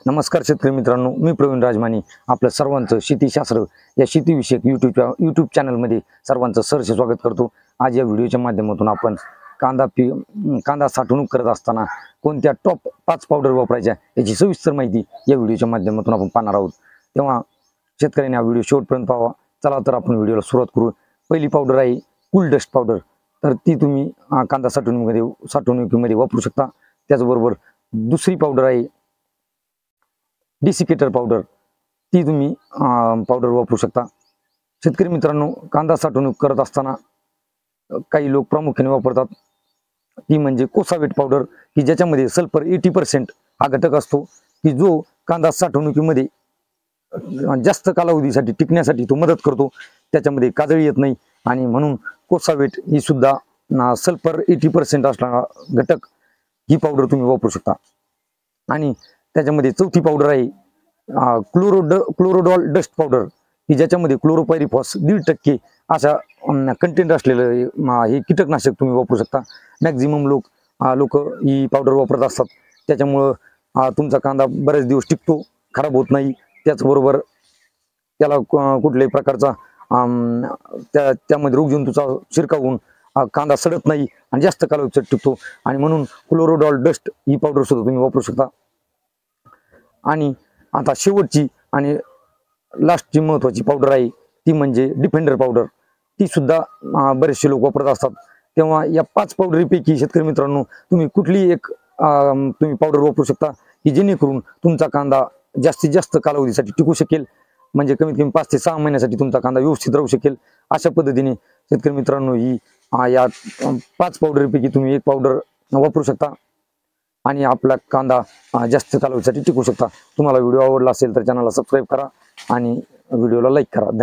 नमस्कार शेतकरी मित्रांनो, मी प्रवीण राजमानी आपलं सर्वांचं शेतीशास्त्र या शेतीविषयक यूट्यूब चॅनलमध्ये सर्वांचं सहर्ष स्वागत करतो। आज या व्हिडिओच्या माध्यमातून आपण कांदा साठवणूक करत असताना कोणत्या टॉप 5 पावडर वापरायच्या याची सविस्तर माहिती या व्हिडिओच्या माध्यमातून आपण पाहणार आहोत। तेव्हा शेतकऱ्यांनी हा व्हिडिओ शेवटपर्यंत पाहावा। चला तर आपण व्हिडिओला सुरुवात करू। पहिली पावडर आहे कूल डस्ट पावडर, तर ती तुम्ही कांदा साठवणुकीमध्ये वापरू शकता। त्याचबरोबर दुसरी पावडर आहे डिसिकेटर पावडर, ती तुम्ही पावडर वापरू शकता। शेतकरी मित्रांनो, कांदा साठवणूक करत असताना काही लोक प्रामुख्याने वापरतात ती म्हणजे कोसावेट पावडर, की ज्याच्यामध्ये सल्फर 80% हा घटक असतो, की जो कांदा साठवणुकीमध्ये जास्त कालावधीसाठी टिकण्यासाठी तो मदत करतो। त्याच्यामध्ये काजळी येत नाही आणि म्हणून कोसावेट ही सुद्धा सल्फर 80% असणारा घटक ही पावडर तुम्ही वापरू शकता। आणि त्याच्यामध्ये चौथी पावडर आहे क्लोरोडॉल डस्ट पावडर, की ज्याच्यामध्ये क्लोरोपायरिफॉस 1.5% अशा कंटेंट असलेलं हे कीटकनाशक तुम्ही वापरू शकता। मॅक्झिमम लोक ही पावडर वापरत असतात, त्याच्यामुळं तुमचा कांदा बरेच दिवस टिकतो, खराब होत नाही। त्याचबरोबर त्याला कुठल्याही प्रकारचा त्यामध्ये रोगजंतूचा शिरकाव होऊन कांदा सडत नाही आणि जास्त कालावधीसाठी टिकतो, आणि म्हणून क्लोरोडॉल डस्ट ही पावडर सुद्धा तुम्ही वापरू शकता। आणि आता शेवटची आणि लास्टची महत्त्वाची पावडर आहे ती म्हणजे डिफेंडर पावडर, ती सुद्धा बरेचसे लोक वापरत असतात। तेव्हा या 5 पावडरीपैकी शेतकरी मित्रांनो तुम्ही कुठली एक तुम्ही पावडर वापरू शकता, की जेणेकरून तुमचा कांदा जास्तीत जास्त कालावधीसाठी टिकू शकेल, म्हणजे कमीत कमी 5 ते 6 महिन्यासाठी तुमचा कांदा व्यवस्थित राहू शकेल। अशा पद्धतीने शेतकरी मित्रांनो ही या 5 पावडरीपैकी तुम्ही एक पावडर वापरू शकता आणि आपला कांदा जास्त कालावधीसाठी टिकू शकता। तुम्हाला व्हिडिओ आवडला असेल तर चॅनलला सबस्क्राईब करा आणि व्हिडिओला लाईक करा।